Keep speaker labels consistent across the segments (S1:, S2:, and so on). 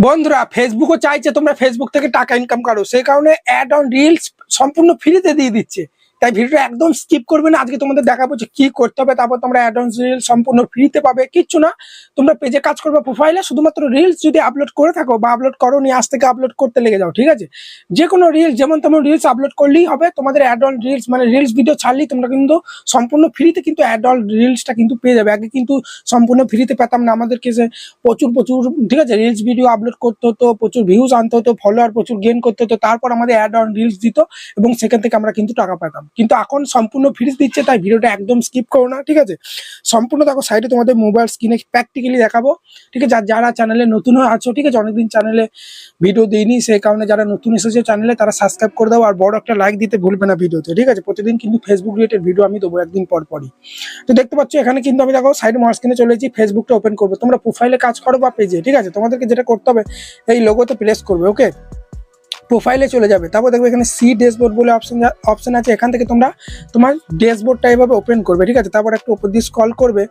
S1: বন্ধুরা ফেসবুকও চাইছে তোমরা ফেসবুক থেকে টাকা ইনকাম করো, সেই কারণে অ্যাড অন রিলস সম্পূর্ণ ফ্রিতে দিয়ে দিচ্ছে। তাই ভিডিওটা একদম স্কিপ করবে না, আজকে তোমাদের দেখাবো যে কি করতে হবে, তারপর তোমরা অ্যাড অন রিলস সম্পূর্ণ ফ্রিতে পাবে। কিচ্ছু না, তোমরা পেজে কাজ করবে, প্রোফাইলে শুধুমাত্র রিলস যদি আপলোড করে থাকো বা আপলোড করো নি, আজ থেকে আপলোড করতে লেগে যাও। ঠিক আছে, যে কোনো রিলস যেমন তেমন রিলস আপলোড করলেই হবে। তোমাদের অ্যাড অন রিলস মানে রিলস ভিডিও ছাড়লেই তোমরা কিন্তু সম্পূর্ণ ফ্রিতে কিন্তু অ্যাড অন রিলসটা কিন্তু পেয়ে যাবে। আগে কিন্তু সম্পূর্ণ ফ্রিতে পেতাম না, আমাদেরকে যে প্রচুর ঠিক আছে রিলস ভিডিও আপলোড করতে হতো, প্রচুর ভিউজ আনতে হতো, ফলোয়ার প্রচুর গেইন করতে হতো, তারপর আমাদের অ্যাড অন রিলস দিত এবং সেখান থেকে আমরা কিন্তু টাকা পেতাম। কিন্তু এখন সম্পূর্ণ ফ্রি দিচ্ছে, তাই ভিডিওটা একদম স্কিপ করো না। ঠিক আছে, সম্পূর্ণ দেখো, সাইডে তোমাদের মোবাইল স্ক্রিনে প্র্যাকটিক্যালি দেখাবো। ঠিক আছে, যারা চ্যানেলে নতুন হয়ে আছো, ঠিক আছে, অনেকদিন চ্যানেলে ভিডিও দিইনি, সেই কারণে যারা নতুন এসেছে চ্যানেলে তারা সাবস্ক্রাইব করে দাও, আর বড় একটা লাইক দিতে ভুলবে না ভিডিওতে। ঠিক আছে, প্রতিদিন কিন্তু ফেসবুক রিলেটেড ভিডিও আমি দেবো একদিন পর পরই। তো দেখতে পাচ্ছ এখানে কিন্তু আমি দেখো সাইড মার্কেনে চলে এসেছি, ফেসবুকটা ওপেন করবো। তোমরা প্রোফাইলে কাজ করো বা পেজে, ঠিক আছে, তোমাদেরকে যেটা করতে হবে এই লোগোতে প্রেস করবে। ওকে, প্রোফাইলে চলে যাবে, তারপর দেখবে এখানে সি ড্যাশবোর্ড বলে অপশন আছে, এখান থেকে তোমরা তোমার ড্যাশবোর্ডটা এইভাবে ওপেন করবে। ঠিক আছে, তারপর একটু উপর দিয়ে স্ক্রল করবে,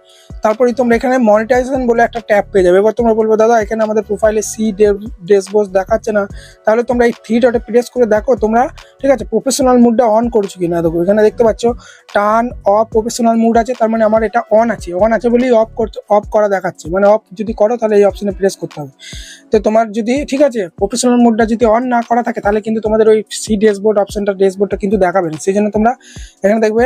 S1: তারপরেই তোমরা এখানে মনিটাইজেশন বলে একটা ট্যাব পেয়ে যাবে। এবার তোমরা বলবো দাদা এখানে আমাদের প্রোফাইলে সি ড্যাশবোর্ড দেখাচ্ছে না, তাহলে তোমরা এই থ্রি ডটে প্রেস করে দেখো তোমরা, ঠিক আছে, প্রফেশনাল মুডটা অন করছো কিনা। দেখো এখানে দেখতে পাচ্ছ টার্ন অফ প্রফেশনাল মুড আছে, তার মানে আমার এটা অন আছে বলেই অফ করা দেখাচ্ছে। মানে অফ যদি করো তাহলে এই অপশনে প্রেস করতে হবে। তো তোমার যদি, ঠিক আছে, প্রফেশনাল মুডটা যদি অন না করা থাকে তাহলে কিন্তু তোমাদের ওই সি ড্যাশবোর্ড অপশনটা ড্যাশবোর্ডটা কিন্তু দেখাবে না। সেই জন্য তোমরা এখানে দেখবে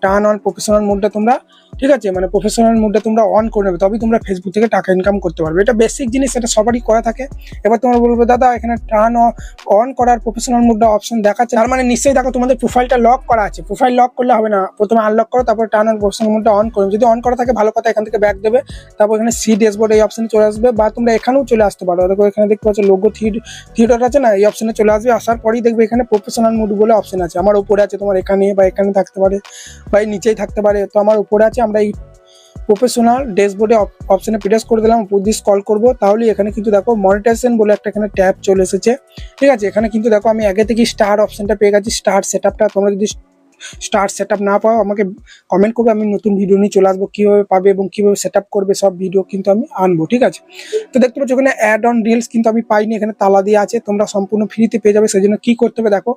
S1: টার্ন অন প্রফেশনাল মুডটা তোমরা, ঠিক আছে, মানে প্রফেশনাল মুডটা তোমরা অন করে নেবে, তবেই তোমরা ফেসবুক থেকে টাকা ইনকাম করতে পারবে। এটা বেসিক জিনিস, এটা সবারই করা থাকে। এবার তোমরা বলবে দাদা এখানে টার্ন অন করার প্রফেশনাল মুডটা অপশন দেখাচ্ছে, তার মানে নিশ্চয়ই দেখো তোমাদের প্রোফাইলটা লক করা আছে। প্রোফাইল লক করলে হবে না, প্রথমে আনলক করো, তারপর টার্ন অন প্রফেশনাল মুডটা অন করো। যদি অন করা থাকে ভালো কথা, এখান থেকে ব্যাক দেবে, তারপর এখানে সি ড্যাশবোর্ড এই অপশনে চলে আসবে, বা তোমরা এখানেও চলে আসতে পারো। দেখো এখানে দেখতে পাচ্ছ লোগো থ্রি ডট আছে না, এই অপশনে চলে আসবে। আসার পরেই দেখবে এখানে প্রফেশনাল মুড বলে অপশন আছে, আমার উপরে আছে, তোমার এখানে বা এখানে থাকতে পারে বা এই নিচেই থাকতে পারে। তো আমার উপরে আছে, আমরা এই প্রফেশনাল ড্যাশবোর্ডে অপশনে প্রেস করে দিলাম, উপর দিয়ে স্ক্রল করবো, তাহলে এখানে কিন্তু দেখো মনিটাইজেশন বলে একটা এখানে ট্যাব চলে এসেছে। ঠিক আছে, এখানে কিন্তু দেখো আমি আগে থেকে স্টার অপশনটা পেয়ে গেছি, স্টার সেটআপটা। তোমরা যদি স্টার সেটআপ না পাও আমাকে কমেন্ট করবে, আমি নতুন ভিডিও নিয়ে চলে আসবো, কীভাবে পাবে এবং কীভাবে সেটআপ করবে সব ভিডিও কিন্তু আমি আনবো। ঠিক আছে, তো দেখতে পাচ্ছ এখানে অ্যাড অন রিলস কিন্তু আমি পাইনি, এখানে তালা দিয়ে আছে, তোমরা সম্পূর্ণ ফ্রিতে পেয়ে যাবে। সেই জন্য কী করতে হবে দেখো,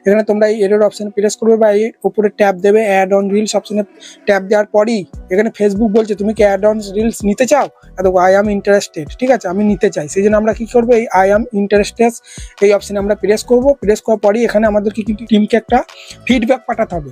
S1: এখানে তোমরা এই এরর অপশানে প্রেস করবে বা এই উপরে ট্যাব দেবে, অ্যাড অন রিলস অপশানে ট্যাব দেওয়ার পরই এখানে ফেসবুক বলছে তুমি কি অ্যাড অন রিলস নিতে চাও, দেখো আই অ্যাম ইন্টারেস্টেড। ঠিক আছে, আমি নিতে চাই, সেই জন্য আমরা কী করবো এই আই অ্যাম ইন্টারেস্টেড এই অপশানে আমরা প্রেস করবো। প্রেস করার পরই এখানে আমাদেরকে কিন্তু টিমকে একটা ফিডব্যাক পাঠাতে হবে,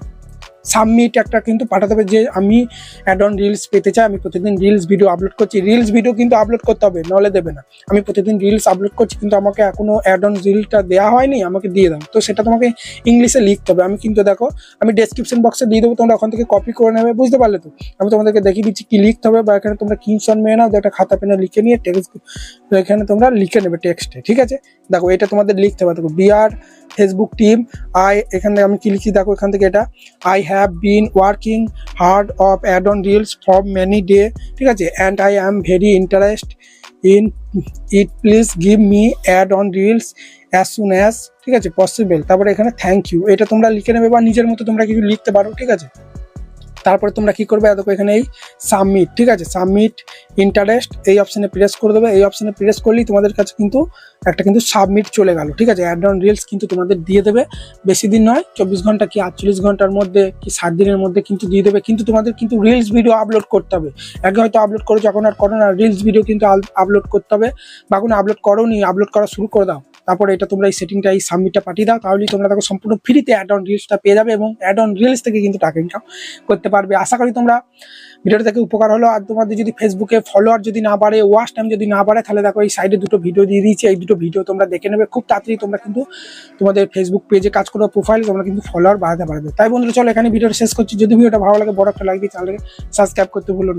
S1: সাবমিট একটা কিন্তু পাঠাতে হবে যে আমি অ্যাড অন রিলস পেতে চাই, আমি প্রতিদিন রিলস ভিডিও আপলোড করছি। রিলস ভিডিও কিন্তু আপলোড করতে হবে, নাহলে দেবে না। আমি প্রতিদিন রিলস আপলোড করছি কিন্তু আমাকে এখনো অ্যাড অন রিলসটা দেওয়া হয়নি, আমাকে দিয়ে দাও। তো সেটা তোমাকে ইংলিশে লিখতে হবে। আমি কিন্তু দেখো আমি ডেসক্রিপশন বক্সে দিয়ে দেবো, তোমরা ওখান থেকে কপি করে নেবে, বুঝতে পারলে? তো আমি তোমাদেরকে দেখিয়ে দিচ্ছি কি লিখতে হবে, বা এখানে তোমরা স্ক্রিনশট নিয়ে নাও, একটা খাতা পেনে লিখে নিয়ে টেক্সট এখানে তোমরা লিখে নেবে টেক্সটে। ঠিক আছে, দেখো এটা তোমাদের লিখতে হবে। দেখো বিআর ফেসবুক টিম এখানে আমি কি লিখছি দেখো, এখান থেকে এটা I have been working hard of add on reels for many day. ঠিক আছে, and I am very interest in it, please give me add on reels as soon as, ঠিক আছে, পসিবল। তারপরে এখানে থ্যাংক ইউ এটা তোমরা লিখে নেবে, বা নিজের মতো তোমরা কিছু লিখতে পারো। ঠিক আছে, তারপরে তোমরা কি করবে দেখো এখানে এই সাবমিট, ঠিক আছে, সাবমিট ইন্টারেস্ট এই অপশানে প্রেস করে দেবে। এই অপশানে প্রেস করলেই তোমাদের কাছে কিন্তু একটা কিন্তু সাবমিট চলে গেল। ঠিক আছে, অ্যাড অন রিলস কিন্তু তোমাদের দিয়ে দেবে, বেশি দিন নয়, 24 ঘন্টা কি 48 ঘন্টার মধ্যে কি 7 দিনের মধ্যে কিন্তু দিয়ে দেবে। কিন্তু তোমাদের কিন্তু রিলস ভিডিও আপলোড করতে হবে। আগে হয়তো আপলোড করেছো, এখন আর করো না, রিলস ভিডিও কিন্তু আপলোড করতে হবে, বা কোনো আপলোড করো নি, আপলোড করা শুরু করে দাও। তারপরে এটা তোমরা এই সেটিংটা এই সাবমিটটা পাঠিয়ে দাও, তাহলেই তোমরা দেখো সম্পূর্ণ ফ্রিতে অ্যাড অন রিলসটা পেয়ে যাবে এবং অ্যাড অন রিলস থেকে কিন্তু টাকা ইনকাম করতে পারবে। আশা করি তোমরা ভিডিওটা থেকে উপকার হলো। আর তোমাদের যদি ফেসবুকে ফলোয়ার যদি না বাড়ে, ওয়াচ টাইম যদি না বাড়ে, তাহলে দেখো এই সাইডে দুটো ভিডিও দিয়ে দিয়েছি, এই দুটো ভিডিও তোমরা দেখে নেবে। খুব তাড়াতাড়ি তোমরা কিন্তু তোমাদের ফেসবুক পেজে কাজ করো, প্রোফাইলে তোমরা কিন্তু ফলোয়ার বাড়াতে পারবে। তাই বন্ধুরা চলো এখানে ভিডিওটা শেষ করছি। যদি ভিডিওটা ভালো লাগে বড় একটা লাইক দিয়ে চ্যানেলকে সাবস্ক্রাইব করতে ভুলো না।